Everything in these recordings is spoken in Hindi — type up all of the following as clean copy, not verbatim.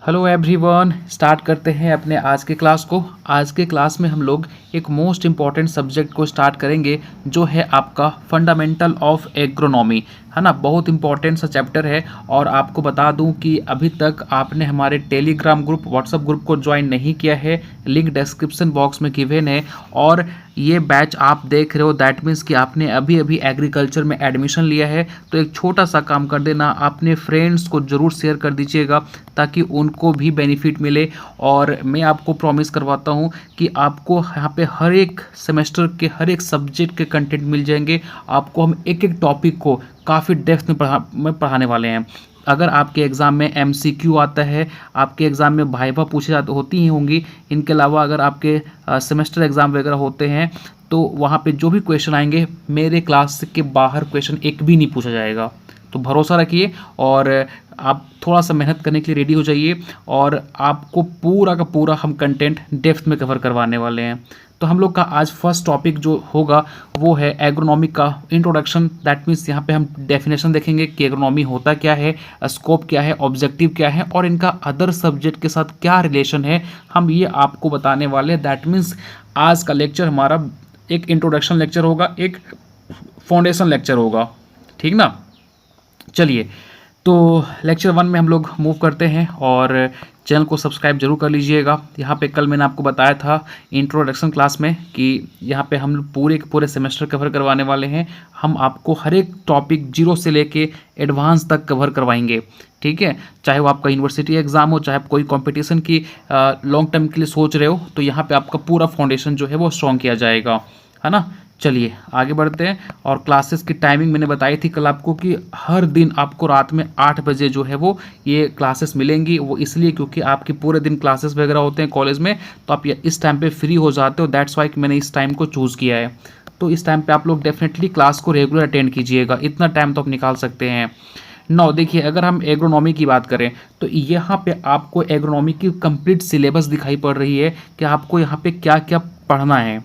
हेलो एवरीवन, स्टार्ट करते हैं अपने आज के क्लास को। आज के क्लास में हम लोग एक मोस्ट इम्पॉर्टेंट सब्जेक्ट को स्टार्ट करेंगे जो है आपका फंडामेंटल ऑफ एग्रोनॉमी, है ना। बहुत इंपॉर्टेंट सा चैप्टर है। और आपको बता दूं कि अभी तक आपने हमारे टेलीग्राम ग्रुप, व्हाट्सएप ग्रुप को ज्वाइन नहीं किया है, लिंक डिस्क्रिप्शन बॉक्स में गिवन है। और ये बैच आप देख रहे हो, दैट मीन्स कि आपने अभी अभी एग्रीकल्चर में एडमिशन लिया है। तो एक छोटा सा काम कर देना, अपने फ्रेंड्स को ज़रूर शेयर कर दीजिएगा ताकि उनको भी बेनिफिट मिले। और मैं आपको प्रॉमिस करवाता हूँ कि आपको यहाँ पे हर एक सेमेस्टर के हर एक सब्जेक्ट के कंटेंट मिल जाएंगे। आपको हम एक एक टॉपिक को काफ़ी डेप्थ में पढ़ाने वाले हैं। अगर आपके एग्ज़ाम में एमसीक्यू आता है, आपके एग्ज़ाम में वाइवा पूछे जाते होती ही होंगी, इनके अलावा अगर आपके सेमेस्टर एग्ज़ाम वगैरह होते हैं तो वहाँ पे जो भी क्वेश्चन आएंगे, मेरे क्लास के बाहर क्वेश्चन एक भी नहीं पूछा जाएगा। तो भरोसा रखिए और आप थोड़ा सा मेहनत करने के लिए रेडी हो जाइए। और आपको पूरा का पूरा हम कंटेंट डेप्थ में कवर करवाने वाले हैं। तो हम लोग का आज फर्स्ट टॉपिक जो होगा वो है एग्रोनॉमी का इंट्रोडक्शन। दैट मीन्स यहाँ पे हम डेफिनेशन देखेंगे कि एग्रोनॉमी होता क्या है, स्कोप क्या है, ऑब्जेक्टिव क्या है और इनका अदर सब्जेक्ट के साथ क्या रिलेशन है, हम ये आपको बताने वाले हैं। दैट मीन्स आज का लेक्चर हमारा एक इंट्रोडक्शन लेक्चर होगा, एक फाउंडेशन लेक्चर होगा, ठीक ना। चलिए, तो लेक्चर 1 में हम लोग मूव करते हैं और चैनल को सब्सक्राइब जरूर कर लीजिएगा। यहाँ पे कल मैंने आपको बताया था इंट्रोडक्शन क्लास में कि यहाँ पे हम पूरे के पूरे सेमेस्टर कवर करवाने वाले हैं। हम आपको हर एक टॉपिक जीरो से लेके एडवांस तक कवर करवाएंगे, ठीक है। चाहे वो आपका यूनिवर्सिटी एग्जाम हो, चाहे आप कोई कंपटीशन की लॉन्ग टर्म के लिए सोच रहे हो, तो यहाँ पे आपका पूरा फाउंडेशन जो है वो स्ट्रॉन्ग किया जाएगा, है ना। चलिए आगे बढ़ते हैं। और क्लासेस की टाइमिंग मैंने बताई थी कल आपको कि हर दिन आपको रात में 8 बजे जो है वो ये क्लासेस मिलेंगी। वो इसलिए क्योंकि आपके पूरे दिन क्लासेस वगैरह होते हैं कॉलेज में, तो आप इस टाइम पे फ्री हो जाते हो। दैट्स वाई कि मैंने इस टाइम को चूज़ किया है। तो इस टाइम पे आप लोग डेफिनेटली क्लास को रेगुलर अटेंड कीजिएगा, इतना टाइम तो आप निकाल सकते हैं। नौ देखिए, अगर हम एग्रोनॉमी की बात करें तो यहाँ पे आपको एग्रोनॉमी की कंप्लीट सिलेबस दिखाई पड़ रही है कि आपको यहाँ पे क्या क्या पढ़ना है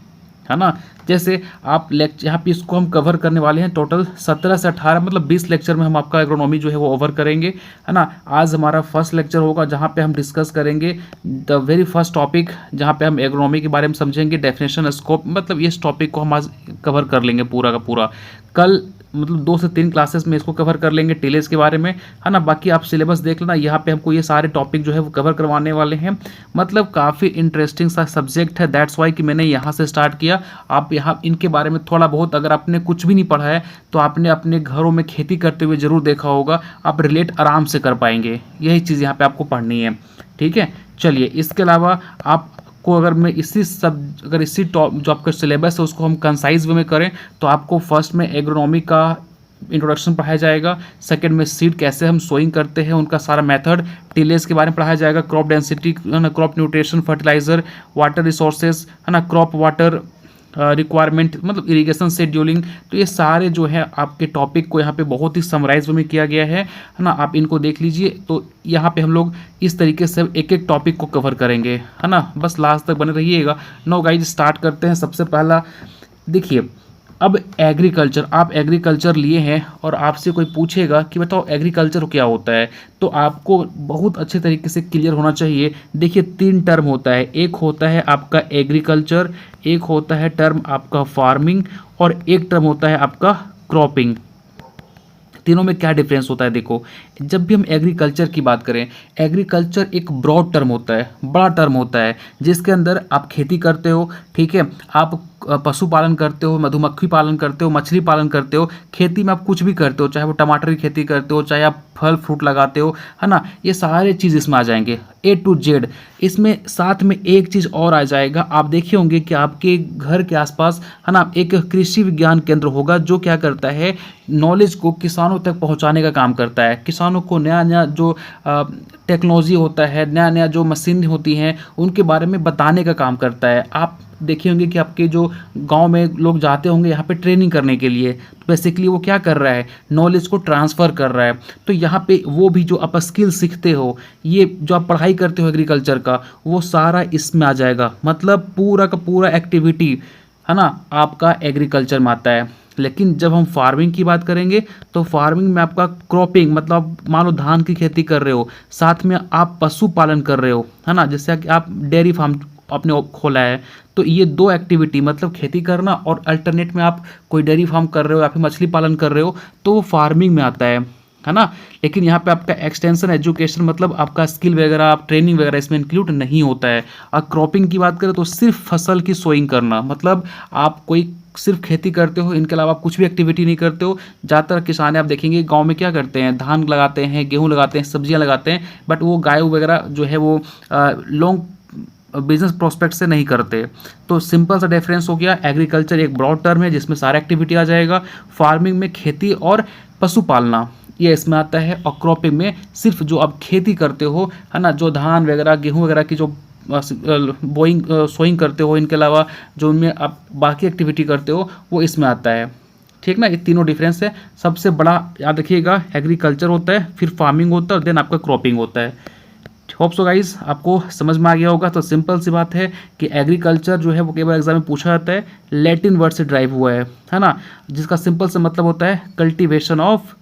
ना। जैसे आप लेक्चर यहाँ पे इसको हम कवर करने वाले हैं टोटल 17 से 18, मतलब 20 लेक्चर में हम आपका एग्रोनॉमी जो है वो ओवर करेंगे, है ना। आज हमारा फर्स्ट लेक्चर होगा जहाँ पे हम डिस्कस करेंगे द वेरी फर्स्ट टॉपिक, जहाँ पे हम एग्रोनॉमी के बारे में समझेंगे, डेफिनेशन, स्कोप, मतलब इस टॉपिक को हम आज कवर कर लेंगे पूरा का पूरा। कल मतलब 2 से 3 क्लासेस में इसको कवर कर लेंगे टिलेज के बारे में, है ना। बाकी आप सिलेबस देख लेना, यहाँ पे हमको ये सारे टॉपिक जो है वो कवर करवाने वाले हैं। मतलब काफ़ी इंटरेस्टिंग सा सब्जेक्ट है, दैट्स वाई कि मैंने यहाँ से स्टार्ट किया। आप यहाँ इनके बारे में थोड़ा बहुत, अगर आपने कुछ भी नहीं पढ़ा है तो आपने अपने घरों में खेती करते हुए ज़रूर देखा होगा, आप रिलेट आराम से कर पाएंगे। यही चीज़ यहाँ पर आपको पढ़नी है, ठीक है। चलिए, इसके अलावा आप को अगर मैं इसी टॉप जो आपका सिलेबस है उसको हम कंसाइज वे में करें तो आपको फर्स्ट में एग्रोनॉमी का इंट्रोडक्शन पढ़ाया जाएगा, सेकंड में सीड कैसे हम सोइंग करते हैं उनका सारा मेथड, टिलेज के बारे में पढ़ाया जाएगा, क्रॉप डेंसिटी, है ना, crop nutrition, fertiliser, water resources, है ना, क्रॉप वाटर रिक्वायरमेंट, मतलब इरिगेशन शेड्यूलिंग। तो ये सारे जो है आपके टॉपिक को यहाँ पे बहुत ही समराइज में किया गया है ना। आप इनको देख लीजिए। तो यहाँ पे हम लोग इस तरीके से एक एक टॉपिक को कवर करेंगे, है ना। बस लास्ट तक बने रहिएगा। नो गाइज, स्टार्ट करते हैं। सबसे पहला देखिए, अब एग्रीकल्चर, आप एग्रीकल्चर लिए हैं और आपसे कोई पूछेगा कि बताओ एग्रीकल्चर क्या होता है, तो आपको बहुत अच्छे तरीके से क्लियर होना चाहिए। देखिए, 3 टर्म होता है, एक होता है आपका एग्रीकल्चर, एक होता है टर्म आपका फार्मिंग और एक टर्म होता है आपका क्रॉपिंग। तीनों में क्या डिफरेंस होता है? देखो, जब भी हम एग्रीकल्चर की बात करें, एग्रीकल्चर एक ब्रॉड टर्म होता है, बड़ा टर्म होता है, जिसके अंदर आप खेती करते हो, ठीक है, आप पशुपालन करते हो, मधुमक्खी पालन करते हो, मछली पालन करते हो, खेती में आप कुछ भी करते हो, चाहे वो टमाटर की खेती करते हो, चाहे आप फल फ्रूट लगाते हो, है ना। ये सारे चीज़ इसमें आ जाएंगे, A to Z। इसमें साथ में एक चीज़ और आ जाएगा, आप देखे होंगे कि आपके घर के आसपास, है ना, एक कृषि विज्ञान केंद्र होगा जो क्या करता है, नॉलेज को किसानों तक पहुंचाने का काम करता है। किसानों को नया नया जो टेक्नोलॉजी होता है, नया नया जो मशीन होती हैं, उनके बारे में बताने का काम करता है। आप देखे होंगे कि आपके जो गांव में लोग जाते होंगे यहाँ पे ट्रेनिंग करने के लिए, तो बेसिकली वो क्या कर रहा है, नॉलेज को ट्रांसफ़र कर रहा है। तो यहाँ पे वो भी जो आप स्किल सीखते हो, ये जो आप पढ़ाई करते हो एग्रीकल्चर का, वो सारा इसमें आ जाएगा। मतलब पूरा का पूरा एक्टिविटी, है ना, आपका एग्रीकल्चर में आता है। लेकिन जब हम फार्मिंग की बात करेंगे तो फार्मिंग में आपका क्रॉपिंग मतलब मान लो धान की खेती कर रहे हो, साथ में आप पशुपालन कर रहे हो, है ना, जैसे कि आप डेयरी फार्म अपने खोला है, तो ये दो एक्टिविटी मतलब खेती करना और अल्टरनेट में आप कोई डेयरी फार्म कर रहे हो या फिर मछली पालन कर रहे हो तो वो फार्मिंग में आता है ना। लेकिन यहाँ पे आपका एक्सटेंशन एजुकेशन मतलब आपका स्किल वगैरह आप ट्रेनिंग वगैरह इसमें इंक्लूड नहीं होता है। और क्रॉपिंग की बात करें तो सिर्फ फसल की सोइंग करना, मतलब आप कोई सिर्फ खेती करते हो, इनके अलावा आप कुछ भी एक्टिविटी नहीं करते हो। ज़्यादातर किसान आप देखेंगे गांव में क्या करते हैं, धान लगाते हैं, गेहूं लगाते हैं, सब्जियां लगाते हैं, बट वो गाय वगैरह जो है वो लॉन्ग बिजनेस प्रोस्पेक्ट से नहीं करते। तो सिंपल सा डिफरेंस हो गया। एग्रीकल्चर एक ब्रॉड टर्म है जिसमें सारा एक्टिविटी आ जाएगा। फार्मिंग में खेती और पशुपालना ये इसमें आता है, और क्रॉपिंग में सिर्फ जो आप खेती करते हो, है ना, जो धान वगैरह गेहूं वगैरह की जो बोइंग सोइंग करते हो, इनके अलावा जो उनमें आप बाकी एक्टिविटी करते हो वो इसमें आता है। ठीक ना, ये तीनों डिफरेंस है। सबसे बड़ा याद रखिएगा एग्रीकल्चर होता है, फिर फार्मिंग होता है और देन आपका क्रॉपिंग होता है। होप सो गाइस आपको समझ में आ गया होगा। तो सिंपल सी बात है कि एग्रीकल्चर जो है वो कई बार एग्जाम में पूछा जाता है, लैटिन वर्ड से ड्राइव हुआ है ना, जिसका सिंपल से मतलब होता है कल्टीवेशन ऑफ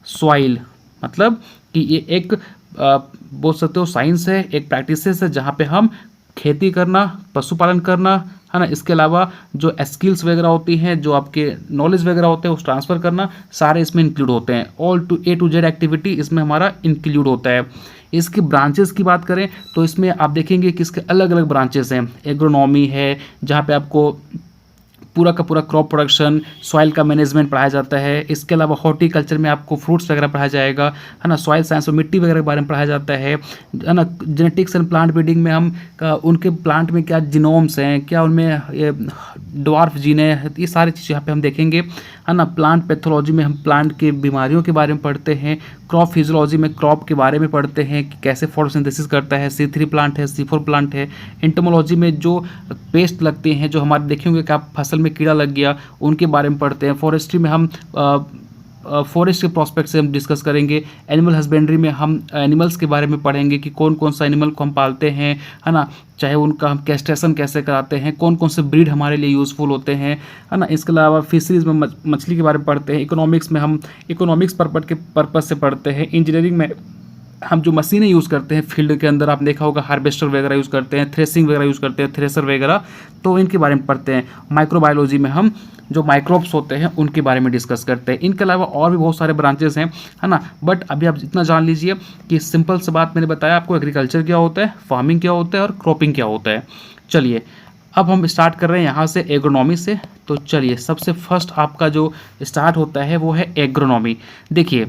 सॉइल। मतलब कि ये एक बोल सकते हो साइंस है, एक प्रैक्टिस है जहाँ पे हम खेती करना, पशुपालन करना, है ना, इसके अलावा जो स्किल्स वगैरह होती हैं, जो आपके नॉलेज वगैरह होते हैं उस ट्रांसफ़र करना, सारे इसमें इंक्लूड होते हैं। All to A to Z activity इसमें हमारा इंक्लूड होता है। इसकी ब्रांचेस की बात करें तो इसमें आप देखेंगे कि इसके अलग अलग ब्रांचेस हैं। एग्रोनॉमी है जहाँ पे आपको पूरा का पूरा क्रॉप प्रोडक्शन, सॉइल का मैनेजमेंट पढ़ाया जाता है। इसके अलावा हॉर्टिकल्चर में आपको फ्रूट्स वगैरह पढ़ाया जाएगा, है ना, सॉइल साइंस और मिट्टी वगैरह के बारे में पढ़ाया जाता है ना। जेनेटिक्स एंड प्लांट ब्रीडिंग में हम उनके प्लांट में क्या जीनोम्स हैं, क्या उनमें ये ड्वार्फ जीन है, ये सारी चीज़ यहाँ पे हम देखेंगे, है ना। प्लांट पैथोलॉजी में हम प्लांट की बीमारियों के बारे में पढ़ते हैं। क्रॉप फिजियोलॉजी में क्रॉप के बारे में पढ़ते हैं कि कैसे फोटोसिंथेसिस करता है, C3 प्लांट है, C4 प्लांट है। एंटोमोलॉजी में जो पेस्ट लगते हैं, जो हमारे देखेंगे कि आप फसल में कीड़ा लग गया, उनके बारे में पढ़ते हैं। फॉरेस्ट्री में हम फॉरेस्ट के प्रोस्पेक्ट से हम डिस्कस करेंगे। एनिमल हस्बेंड्री में हम एनिमल्स के बारे में पढ़ेंगे कि कौन कौन सा एनिमल को हम पालते हैं, है ना, चाहे उनका हम कैस्ट्रेशन कैसे कराते हैं, कौन कौन से ब्रीड हमारे लिए यूज़फुल होते हैं, है ना। इसके अलावा फिशरीज़ में मछली के बारे में पढ़ते हैं। इकोनॉमिक्स में हम इकोनॉमिक्स पर्पज़ से पढ़ते हैं। इंजीनियरिंग में हम जो मशीनें यूज़ करते हैं फील्ड के अंदर, आपने देखा होगा हार्वेस्टर वगैरह यूज़ करते हैं, थ्रेसिंग वगैरह यूज़ करते हैं, थ्रेसर वगैरह, तो इनके बारे में पढ़ते हैं। माइक्रोबायोलॉजी में हम जो माइक्रोब्स होते हैं उनके बारे में डिस्कस करते हैं। इनके अलावा और भी बहुत सारे ब्रांचेस हैं, है ना, बट अभी आप इतना जान लीजिए कि सिंपल सी बात मैंने बताया आपको, एग्रीकल्चर क्या होता है, फार्मिंग क्या होता है और क्रॉपिंग क्या होता है। चलिए अब हम स्टार्ट कर रहे हैं यहाँ से एग्रोनॉमी से। तो चलिए सबसे फर्स्ट आपका जो स्टार्ट होता है वो है एग्रोनॉमी। देखिए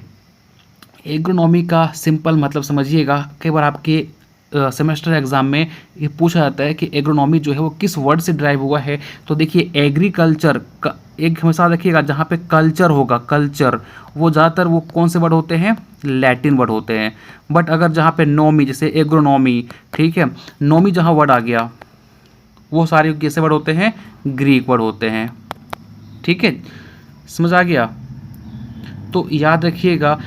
एग्रोनॉमी का सिंपल मतलब समझिएगा, कई बार आपके सेमेस्टर एग्जाम में ये पूछा जाता है कि एग्रोनॉमी जो है वो किस वर्ड से ड्राइव हुआ है। तो देखिए एग्रीकल्चर का एक हमेशा रखिएगा, जहाँ पे कल्चर होगा, कल्चर वो ज़्यादातर वो कौन से वर्ड होते हैं, लैटिन वर्ड होते हैं। बट अगर जहाँ पे नॉमी जैसे एग्रोनॉमी, ठीक है, नॉमी जहाँ वर्ड आ गया वो सारे कैसे वर्ड होते हैं, ग्रीक वर्ड होते हैं। ठीक है, समझ आ गया। तो याद रखिएगा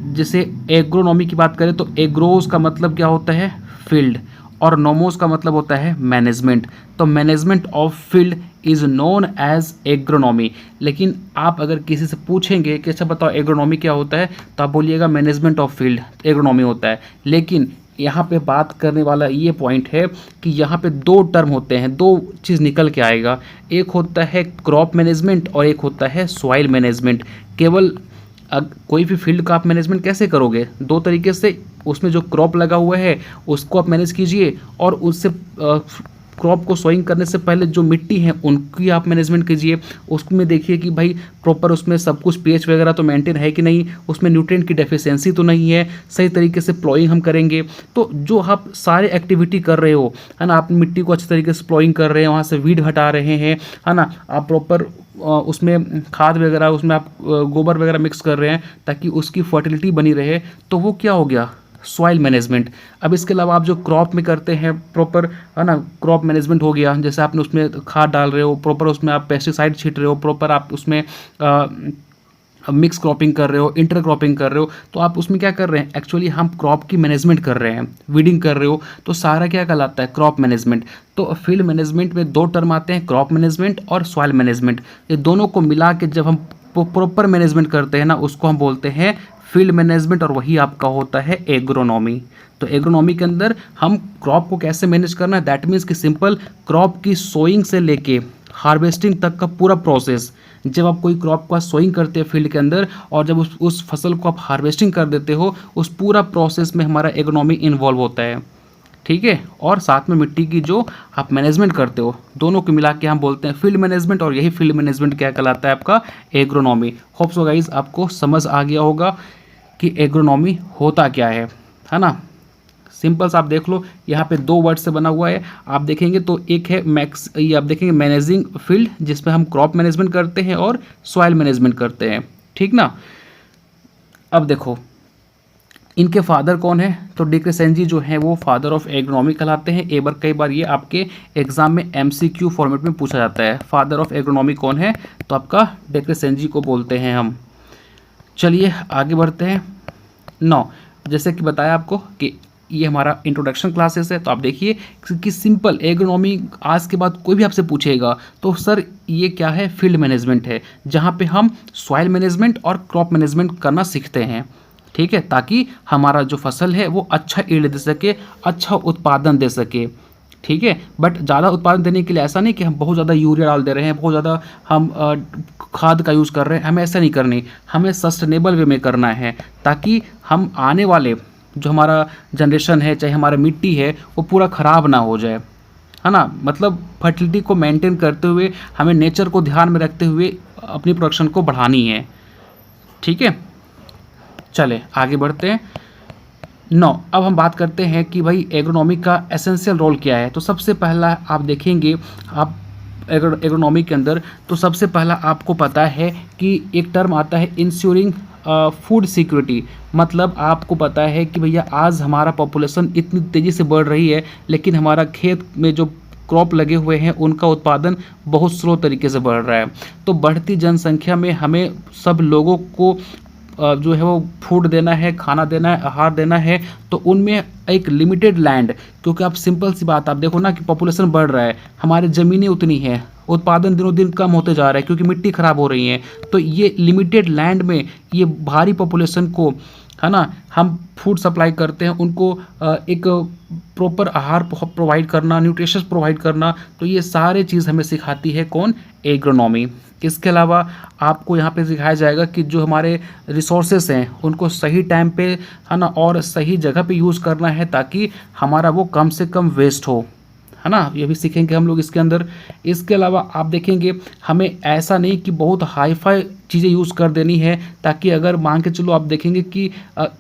जैसे एग्रोनॉमी की बात करें तो एग्रोस का मतलब क्या होता है, फील्ड, और नोमोस का मतलब होता है मैनेजमेंट। तो management of field is known as agronomy. लेकिन आप अगर किसी से पूछेंगे कि अच्छा बताओ एग्रोनॉमी क्या होता है, तो आप बोलिएगा मैनेजमेंट ऑफ फील्ड एग्रोनॉमी होता है। लेकिन यहाँ पे बात करने वाला ये पॉइंट है कि यहाँ पे दो टर्म होते हैं, दो चीज़ निकल के आएगा, एक होता है क्रॉप मैनेजमेंट और एक होता है सॉइल मैनेजमेंट। केवल कोई भी फील्ड का आप मैनेजमेंट कैसे करोगे, दो तरीके से, उसमें जो क्रॉप लगा हुआ है उसको आप मैनेज कीजिए, और उससे क्रॉप को सोइंग करने से पहले जो मिट्टी है उनकी आप मैनेजमेंट कीजिए। उसमें देखिए कि भाई प्रॉपर उसमें सब कुछ पीएच वगैरह तो मेंटेन है कि नहीं, उसमें न्यूट्रिएंट की डेफिशिएंसी तो नहीं है, सही तरीके से प्लॉइंग हम करेंगे। तो जो आप सारे एक्टिविटी कर रहे हो, है ना, आप मिट्टी को अच्छे तरीके से प्लॉइंग कर रहे हैं, वहाँ से वीड हटा रहे हैं, है ना, आप प्रॉपर उसमें खाद वगैरह, उसमें आप गोबर वगैरह मिक्स कर रहे हैं ताकि उसकी फर्टिलिटी बनी रहे, तो वो क्या हो गया, सॉइल मैनेजमेंट। अब इसके अलावा आप जो क्रॉप में करते हैं प्रॉपर, है ना, क्रॉप मैनेजमेंट हो गया, जैसे आपने उसमें खाद डाल रहे हो, प्रॉपर उसमें आप पेस्टिसाइड छीट रहे हो, प्रॉपर आप उसमें मिक्स क्रॉपिंग कर रहे हो, इंटर क्रॉपिंग कर रहे हो, तो आप उसमें क्या कर रहे हैं, एक्चुअली हम क्रॉप की मैनेजमेंट कर रहे हैं, वीडिंग कर रहे हो, तो सारा क्या कहलाता है, क्रॉप मैनेजमेंट। तो फील्ड मैनेजमेंट में दो टर्म आते हैं, क्रॉप मैनेजमेंट और सॉइल मैनेजमेंट। ये दोनों को मिला के जब हम प्रॉपर मैनेजमेंट करते हैं ना, उसको हम बोलते हैं फील्ड मैनेजमेंट, और वही आपका होता है एग्रोनॉमी। तो एग्रोनॉमी के अंदर हम क्रॉप को कैसे मैनेज करना है, दैट मीन्स कि सिंपल क्रॉप की सोइंग से लेके हार्वेस्टिंग तक का पूरा प्रोसेस। जब आप कोई क्रॉप का सोइंग करते हैं फील्ड के अंदर, और जब उस फसल को आप हार्वेस्टिंग कर देते हो, उस पूरा प्रोसेस में हमारा एग्रोनॉमी इन्वॉल्व होता है, ठीक है। और साथ में मिट्टी की जो आप मैनेजमेंट करते हो, दोनों को मिला के हम बोलते हैं फील्ड मैनेजमेंट, और यही फील्ड मैनेजमेंट क्या कहलाता है, आपका एग्रोनॉमी। होप सो गाइज आपको समझ आ गया होगा कि एग्रोनॉमी होता क्या है ना। सिंपल सा आप देख लो, यहाँ पे दो वर्ड से बना हुआ है, आप देखेंगे तो एक है मैक्स, ये आप देखेंगे मैनेजिंग फील्ड, जिसमें हम क्रॉप मैनेजमेंट करते हैं और सॉइल मैनेजमेंट करते हैं, ठीक ना। अब देखो इनके फादर कौन है, तो डी क्रेसेंजी जो है वो फादर ऑफ एग्रोनॉमी कहलाते हैं। कई बार ये आपके एग्जाम में MCQ फॉर्मेट में पूछा जाता है, फादर ऑफ एग्रोनॉमी कौन है, तो आपका डी क्रेसेंजी को बोलते हैं हम। चलिए आगे बढ़ते हैं। 9, जैसे कि बताया आपको कि ये हमारा इंट्रोडक्शन क्लासेस है, तो आप देखिए कि सिंपल एग्रोनॉमी आज के बाद कोई भी आपसे पूछेगा तो सर ये क्या है, फील्ड मैनेजमेंट है, जहाँ पे हम सॉइल मैनेजमेंट और क्रॉप मैनेजमेंट करना सीखते हैं, ठीक है, ताकि हमारा जो फसल है वो अच्छा ईल्ड दे सके, अच्छा उत्पादन दे सके, ठीक है। बट ज़्यादा उत्पादन देने के लिए ऐसा नहीं कि हम बहुत ज़्यादा यूरिया डाल दे रहे हैं, बहुत ज़्यादा हम खाद का यूज़ कर रहे हैं, हमें ऐसा नहीं करनी, हमें सस्टेनेबल वे में करना है, ताकि हम आने वाले जो हमारा जनरेशन है, चाहे हमारा मिट्टी है, वो पूरा ख़राब ना हो जाए, है ना। मतलब फर्टिलिटी को मेंटेन करते हुए हमें नेचर को ध्यान में रखते हुए अपनी प्रोडक्शन को बढ़ानी है, ठीक है। चले आगे बढ़ते हैं। 9, अब हम बात करते हैं कि भाई एग्रोनॉमी का एसेंशियल रोल क्या है। तो सबसे पहला आप देखेंगे, आप एग्रोनॉमी के अंदर तो सबसे पहला आपको पता है कि एक टर्म आता है इंश्योरिंग फूड सिक्योरिटी। मतलब आपको पता है कि भैया आज हमारा पॉपुलेशन इतनी तेज़ी से बढ़ रही है, लेकिन हमारा खेत में जो क्रॉप लगे हुए हैं उनका उत्पादन बहुत स्लो तरीके से बढ़ रहा है। तो बढ़ती जनसंख्या में हमें सब लोगों को जो है वो फूड देना है, खाना देना है, आहार देना है, तो उनमें एक लिमिटेड लैंड, क्योंकि आप सिंपल सी बात आप देखो ना कि पॉपुलेशन बढ़ रहा है, हमारी ज़मीनें उतनी है, उत्पादन दिनों दिन कम होते जा रहा है क्योंकि मिट्टी ख़राब हो रही है। तो ये लिमिटेड लैंड में ये भारी पॉपुलेशन को, है ना, हम फूड सप्लाई करते हैं, उनको एक प्रॉपर आहार प्रोवाइड करना, न्यूट्रिशंस प्रोवाइड करना, तो ये सारे चीज़ हमें सिखाती है कौन, एग्रोनॉमी। इसके अलावा आपको यहाँ पे सिखाया जाएगा कि जो हमारे रिसोर्सेस हैं उनको सही टाइम पे, है ना, और सही जगह पे यूज़ करना है, ताकि हमारा वो कम से कम वेस्ट हो, है ना, ये भी सीखेंगे हम लोग इसके अंदर। इसके अलावा आप देखेंगे हमें ऐसा नहीं कि बहुत हाई फाई चीज़ें यूज़ कर देनी है, ताकि अगर मान के चलो आप देखेंगे कि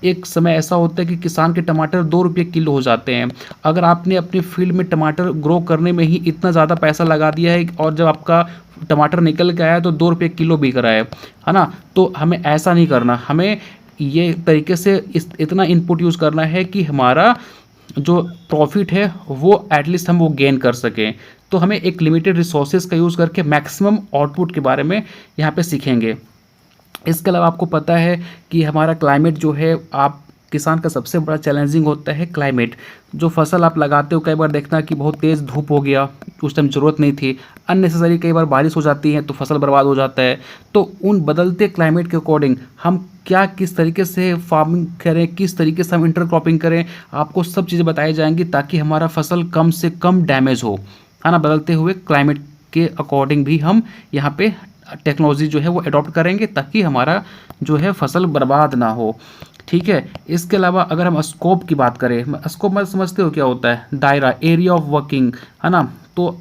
एक समय ऐसा होता है कि किसान के टमाटर 2 रुपये किलो हो जाते हैं। अगर आपने अपने फील्ड में टमाटर ग्रो करने में ही इतना ज़्यादा पैसा लगा दिया है और जब आपका टमाटर निकल के आया तो 2 रुपये किलो बिक रहा है ना, तो हमें ऐसा नहीं करना। हमें ये तरीके से इतना इनपुट यूज़ करना है कि हमारा जो प्रॉफिट है वो एटलीस्ट हम वो गेन कर सकें। तो हमें एक लिमिटेड रिसोर्सेज का यूज़ करके मैक्सिमम आउटपुट के बारे में यहाँ पे सीखेंगे। इसके अलावा आपको पता है कि हमारा क्लाइमेट जो है, आप किसान का सबसे बड़ा चैलेंजिंग होता है क्लाइमेट। जो फसल आप लगाते हो, कई बार देखना कि बहुत तेज़ धूप हो गया, उस टाइम ज़रूरत नहीं थी, अननेसेसरी कई बार बारिश हो जाती है तो फसल बर्बाद हो जाता है। तो उन बदलते क्लाइमेट के अकॉर्डिंग हम क्या किस तरीके से फार्मिंग करें, किस तरीके से हम इंटरक्रॉपिंग करें, आपको सब चीज़ें बताई जाएंगी, ताकि हमारा फसल कम से कम डैमेज हो, है ना। बदलते हुए क्लाइमेट के अकॉर्डिंग भी हम यहाँ पे टेक्नोलॉजी जो है वो अडॉप्ट करेंगे, ताकि हमारा जो है फसल बर्बाद ना हो, ठीक है। इसके अलावा अगर हम स्कोप की बात करें, स्कोप मतलब समझते हो क्या होता है, दायरा, एरिया ऑफ वर्किंग, है ना। तो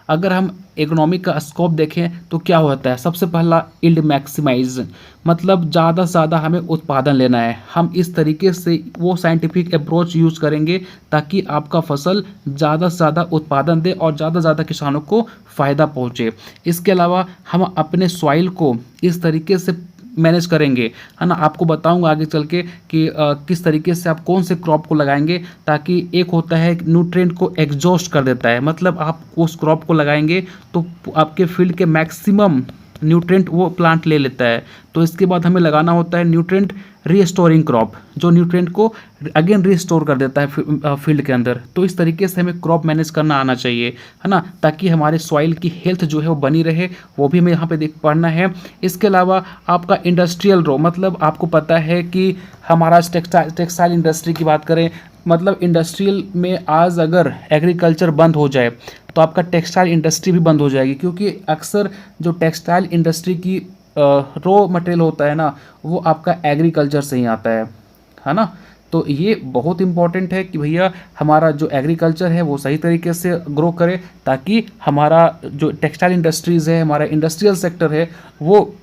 अगर हम इकोनॉमिक का स्कोप देखें तो क्या होता है, सबसे पहला यील्ड मैक्सिमाइज, मतलब ज़्यादा से ज़्यादा हमें उत्पादन लेना है। हम इस तरीके से वो साइंटिफिक अप्रोच यूज़ करेंगे ताकि आपका फसल ज़्यादा से ज़्यादा उत्पादन दे और ज़्यादा से ज़्यादा किसानों को फ़ायदा पहुँचे। इसके अलावा हम अपने सॉइल को इस तरीके से मैनेज करेंगे, है ना। आपको बताऊंगा आगे चल के कि किस तरीके से आप कौन से क्रॉप को लगाएंगे, ताकि एक होता है न्यूट्रिएंट को एग्जॉस्ट कर देता है, मतलब आप उस क्रॉप को लगाएंगे तो आपके फील्ड के मैक्सिमम न्यूट्रिएंट वो प्लांट ले लेता है। तो इसके बाद हमें लगाना होता है न्यूट्रिएंट रीस्टोरिंग क्रॉप, जो न्यूट्रिएंट को अगेन रीस्टोर कर देता है फील्ड के अंदर। तो इस तरीके से हमें क्रॉप मैनेज करना आना चाहिए, है ना, ताकि हमारे सॉइल की हेल्थ जो है वो बनी रहे, वो भी हमें यहाँ पे देख पढ़ना है। इसके अलावा आपका इंडस्ट्रियल रो, मतलब आपको पता है कि हमारा टेक्सटाइल इंडस्ट्री की बात करें, मतलब इंडस्ट्रियल में आज अगर एग्रीकल्चर बंद हो जाए तो आपका टेक्सटाइल इंडस्ट्री भी बंद हो जाएगी, क्योंकि अक्सर जो टेक्सटाइल इंडस्ट्री की रॉ मटेरियल होता है ना, वो आपका एग्रीकल्चर से ही आता है ना। तो ये बहुत इंपॉर्टेंट है कि भैया हमारा जो एग्रीकल्चर है वो सही तरीके से ग्रो करे, ताकि हमारा जो टेक्सटाइल इंडस्ट्रीज़ है, हमारा इंडस्ट्रियल सेक्टर है, वो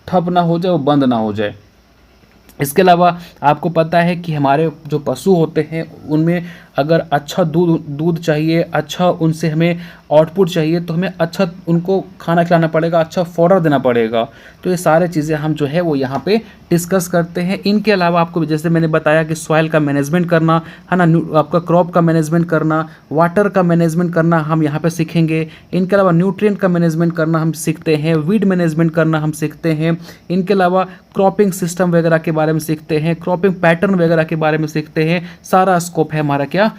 ठप ना हो जाए, वो बंद ना हो जाए। इसके अलावा आपको पता है कि हमारे जो पशु होते हैं उनमें अगर अच्छा दूध चाहिए, अच्छा उनसे हमें आउटपुट चाहिए, तो हमें अच्छा उनको खाना खिलाना पड़ेगा, अच्छा फॉडर देना पड़ेगा। तो ये सारे चीज़ें हम जो है वो यहाँ पे डिस्कस करते हैं। इनके अलावा आपको जैसे मैंने बताया कि सॉइल का मैनेजमेंट करना, है ना, आपका क्रॉप का मैनेजमेंट करना, वाटर का मैनेजमेंट करना हम यहाँ पे सीखेंगे। इनके अलावा न्यूट्रिएंट का मैनेजमेंट करना हम सीखते हैं, वीड मैनेजमेंट करना हम सीखते हैं। इनके अलावा क्रॉपिंग सिस्टम वगैरह के बारे में सीखते हैं, क्रॉपिंग पैटर्न वगैरह के बारे में सीखते हैं। सारा स्कोप है हमारा क्या,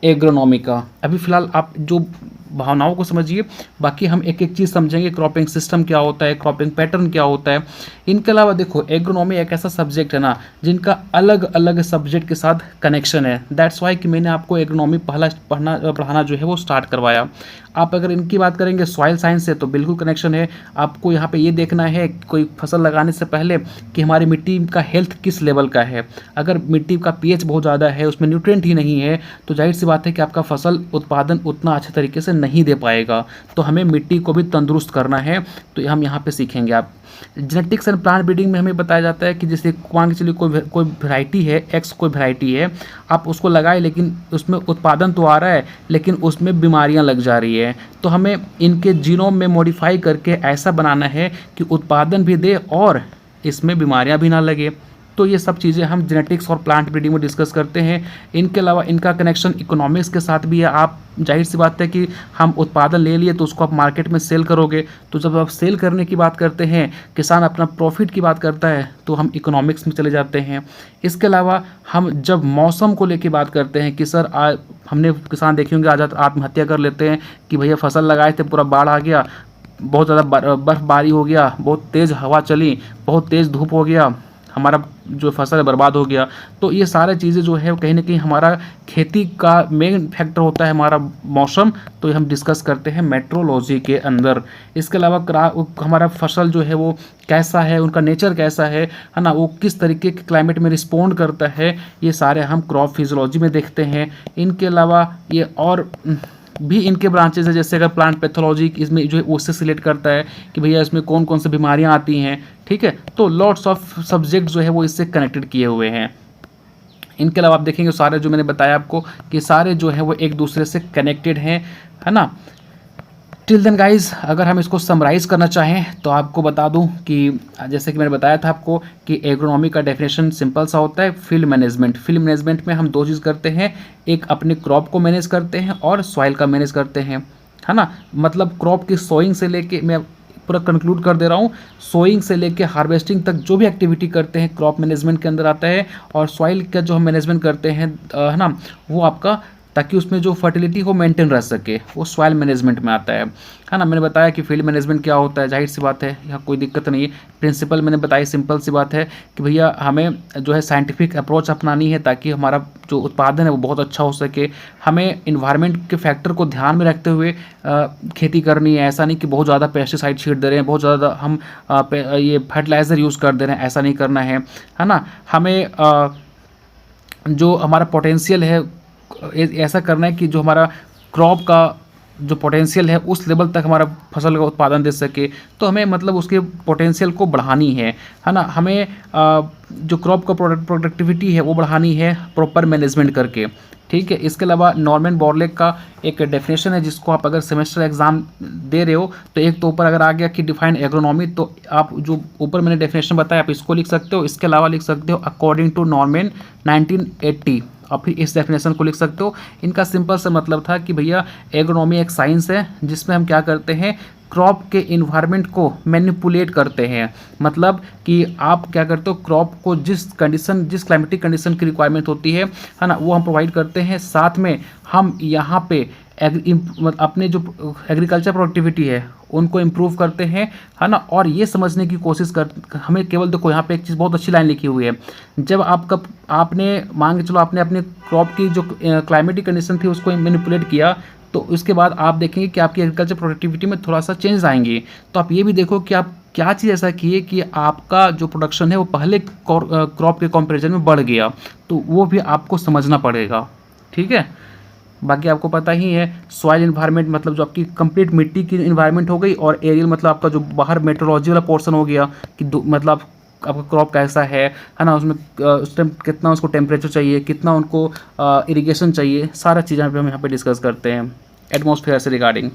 एग्रोनॉमी का। अभी फिलहाल आप जो भावनाओं को समझिए, बाकी हम एक एक चीज़ समझेंगे। क्रॉपिंग सिस्टम क्या होता है, क्रॉपिंग पैटर्न क्या होता है। इनके अलावा देखो, एग्रोनॉमी एक ऐसा सब्जेक्ट है ना जिनका अलग अलग सब्जेक्ट के साथ कनेक्शन है। दैट्स वाई कि मैंने आपको एग्रोनॉमी पढ़ाना जो है वो स्टार्ट करवाया। आप अगर इनकी बात करेंगे सॉइल साइंस से, तो बिल्कुल कनेक्शन है। आपको यहाँ पे ये देखना है कोई फसल लगाने से पहले कि हमारी मिट्टी का हेल्थ किस लेवल का है। अगर मिट्टी का पीएच बहुत ज़्यादा है, उसमें न्यूट्रिएंट ही नहीं है, तो जाहिर सी बात है कि आपका फसल उत्पादन उतना अच्छे तरीके से नहीं दे पाएगा। तो हमें मिट्टी को भी तंदुरुस्त करना है, तो हम यहाँ पे सीखेंगे। आप जेनेटिक्स एंड प्लांट ब्रीडिंग में हमें बताया जाता है कि जैसे मान के चलिए कोई वैरायटी है, एक्स कोई वैरायटी है, आप उसको लगाए, लेकिन उसमें उत्पादन तो आ रहा है, लेकिन उसमें बीमारियां लग जा रही है। तो हमें इनके जीनोम में मॉडिफाई करके ऐसा बनाना है कि उत्पादन भी दे और इसमें बीमारियां भी ना लगे। तो ये सब चीज़ें हम जेनेटिक्स और प्लांट ब्रीडिंग में डिस्कस करते हैं। इनके अलावा इनका कनेक्शन इकोनॉमिक्स के साथ भी है। आप जाहिर सी बात है कि हम उत्पादन ले लिए तो उसको आप मार्केट में सेल करोगे, तो जब आप सेल करने की बात करते हैं, किसान अपना प्रॉफिट की बात करता है, तो हम इकोनॉमिक्स में चले जाते हैं। इसके अलावा हम जब मौसम को लेकर बात करते हैं कि सर हमने किसान देखे होंगे आज आत्महत्या कर लेते हैं कि भैया फसल लगाए थे, पूरा बाढ़ आ गया, बहुत ज़्यादा बर्फबारी हो गया, बहुत तेज़ हवा चली, बहुत तेज़ धूप हो गया, हमारा जो फसल है बर्बाद हो गया। तो ये सारी चीज़ें जो है कहीं ना कहीं हमारा खेती का मेन फैक्टर होता है हमारा मौसम। तो ये हम डिस्कस करते हैं मेट्रोलॉजी के अंदर। इसके अलावा हमारा फसल जो है वो कैसा है, उनका नेचर कैसा है ना, वो किस तरीके के क्लाइमेट में रिस्पोंड करता है, ये सारे हम क्रॉप फिजियोलॉजी में देखते हैं। इनके अलावा ये और भी इनके ब्रांचेस है, जैसे अगर प्लांट पैथोलॉजी इसमें जो है उससे सिलेक्ट करता है कि भैया इसमें कौन कौन सी बीमारियां आती हैं, ठीक है। तो लॉट्स ऑफ सब्जेक्ट जो है वो इससे कनेक्टेड किए हुए हैं। इनके अलावा आप देखेंगे सारे जो मैंने बताया आपको कि सारे जो है वो एक दूसरे से कनेक्टेड हैं, है ना। टिल देन गाइज, अगर हम इसको समराइज़ करना चाहें तो आपको बता दूं कि जैसे कि मैंने बताया था आपको कि एग्रोनॉमी का डेफिनेशन सिंपल सा होता है, फील्ड मैनेजमेंट। फील्ड मैनेजमेंट में हम दो चीज़ करते हैं, एक अपने क्रॉप को मैनेज करते हैं और सॉइल का मैनेज करते हैं, है ना। मतलब क्रॉप की सोइंग से लेके, मैं पूरा कंक्लूड कर दे रहा हूँ, सोइंग से लेके हार्वेस्टिंग तक जो भी एक्टिविटी करते हैं क्रॉप मैनेजमेंट के अंदर आता है। और सॉइल का जो हम मैनेजमेंट करते हैं, है ना, वो आपका ताकि उसमें जो फर्टिलिटी हो मेंटेन रह सके, वो सॉइल मैनेजमेंट में आता है ना। मैंने बताया कि फील्ड मैनेजमेंट क्या होता है, जाहिर सी बात है यहाँ कोई दिक्कत नहीं है। प्रिंसिपल मैंने बताई, सिंपल सी बात है कि भैया हमें जो है साइंटिफिक अप्रोच अपनानी है ताकि हमारा जो उत्पादन है वो बहुत अच्छा हो सके। हमें इन्वायरमेंट के फैक्टर को ध्यान में रखते हुए खेती करनी है। ऐसा नहीं कि बहुत ज़्यादा पेस्टिसाइड छीट दे रहे हैं, बहुत ज़्यादा हम ये फर्टिलाइज़र यूज़ कर दे रहे हैं, ऐसा नहीं करना है ना। हमें जो हमारा पोटेंशियल है ऐसा करना है कि जो हमारा क्रॉप का जो पोटेंशियल है उस लेवल तक हमारा फसल का उत्पादन दे सके। तो हमें मतलब उसके पोटेंशियल को बढ़ानी है ना। हमें जो क्रॉप का प्रोडक्टिविटी है वो बढ़ानी है प्रॉपर मैनेजमेंट करके, ठीक है। इसके अलावा नॉर्मन बोरलैग का एक डेफिनेशन है जिसको आप अगर सेमेस्टर एग्जाम दे रहे हो तो एक तो ऊपर अगर आ गया कि डिफाइन एग्रोनॉमी, तो आप जो ऊपर मैंने डेफिनेशन बताया आप इसको लिख सकते हो। इसके अलावा लिख सकते हो अकॉर्डिंग टू नॉर्मन 1980 आप फिर इस डेफिनेशन को लिख सकते हो। इनका सिंपल सा मतलब था कि भैया एग्रोनॉमी एक साइंस है जिसमें हम क्या करते हैं, क्रॉप के इन्वायरमेंट को मैनिपुलेट करते हैं। मतलब कि आप क्या करते हो, क्रॉप को जिस कंडीशन, जिस क्लाइमेटिक कंडीशन की रिक्वायरमेंट होती है ना, वो हम प्रोवाइड करते हैं। साथ में हम यहाँ पे अपने जो एग्रीकल्चर प्रोडक्टिविटी है उनको इम्प्रूव करते हैं, है ना। और ये समझने की कोशिश कर, हमें केवल देखो यहाँ पे एक चीज़ बहुत अच्छी लाइन लिखी हुई है, जब आपने मान के चलो आपने अपने क्रॉप की जो क्लाइमेटिक कंडीशन थी उसको मैनिपुलेट किया, तो उसके बाद आप देखेंगे कि आपकी एग्रीकल्चर प्रोडक्टिविटी में थोड़ा सा चेंज आएंगे। तो आप ये भी देखो कि आप क्या चीज़ ऐसा किए कि आपका जो प्रोडक्शन है वो पहले क्रॉप के कंपैरिजन में बढ़ गया, तो वो भी आपको समझना पड़ेगा, ठीक है। बाकी आपको पता ही है, सॉइल इन्वायरमेंट मतलब जो आपकी कंप्लीट मिट्टी की इन्वायरमेंट हो गई, और एरियल मतलब आपका जो बाहर मेट्रोलॉजी वाला पोर्शन हो गया कि मतलब आपका क्रॉप कैसा है ना, उसमें उस टाइम कितना उसको टेम्परेचर चाहिए, कितना उनको इरिगेशन चाहिए, सारा चीज़ें हम यहाँ पे डिस्कस करते हैं एटमॉस्फेयर से रिगार्डिंग।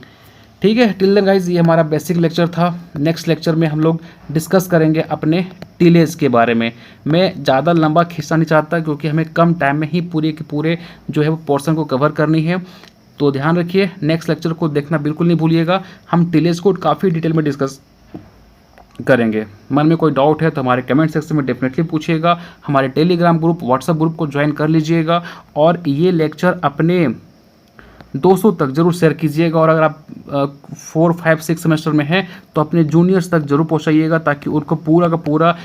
ठीक है, टिल देन गाइज ये हमारा बेसिक लेक्चर था। नेक्स्ट लेक्चर में हम लोग डिस्कस करेंगे अपने टिलेज के बारे में। मैं ज़्यादा लंबा खींचना नहीं चाहता क्योंकि हमें कम टाइम में ही पूरे के पूरे जो है वो पोर्शन को कवर करनी है, तो ध्यान रखिए नेक्स्ट लेक्चर को देखना बिल्कुल नहीं भूलिएगा। हम टिलेज को काफ़ी डिटेल में डिस्कस करेंगे। मन में कोई डाउट है तो हमारे कमेंट सेक्शन में डेफिनेटली पूछिएगा। हमारे टेलीग्राम ग्रुप, व्हाट्सएप ग्रुप को ज्वाइन कर लीजिएगा, और ये लेक्चर अपने दोस्तों तक जरूर शेयर कीजिएगा। और अगर आप 4, 5, 6 सेमेस्टर में हैं तो अपने जूनियर्स तक जरूर पहुंचाइएगा, ताकि उनको पूरा का पूरा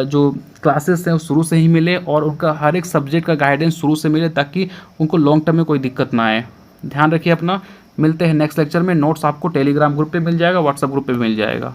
जो क्लासेस हैं वो शुरू से ही मिले, और उनका हर एक सब्जेक्ट का गाइडेंस शुरू से मिले, ताकि उनको लॉन्ग टर्म में कोई दिक्कत ना आए। ध्यान रखिए अपना। मिलते हैं नेक्स्ट लेक्चर में। नोट्स आपको टेलीग्राम ग्रुप पे मिल जाएगा, व्हाट्सएप ग्रुप पे मिल जाएगा।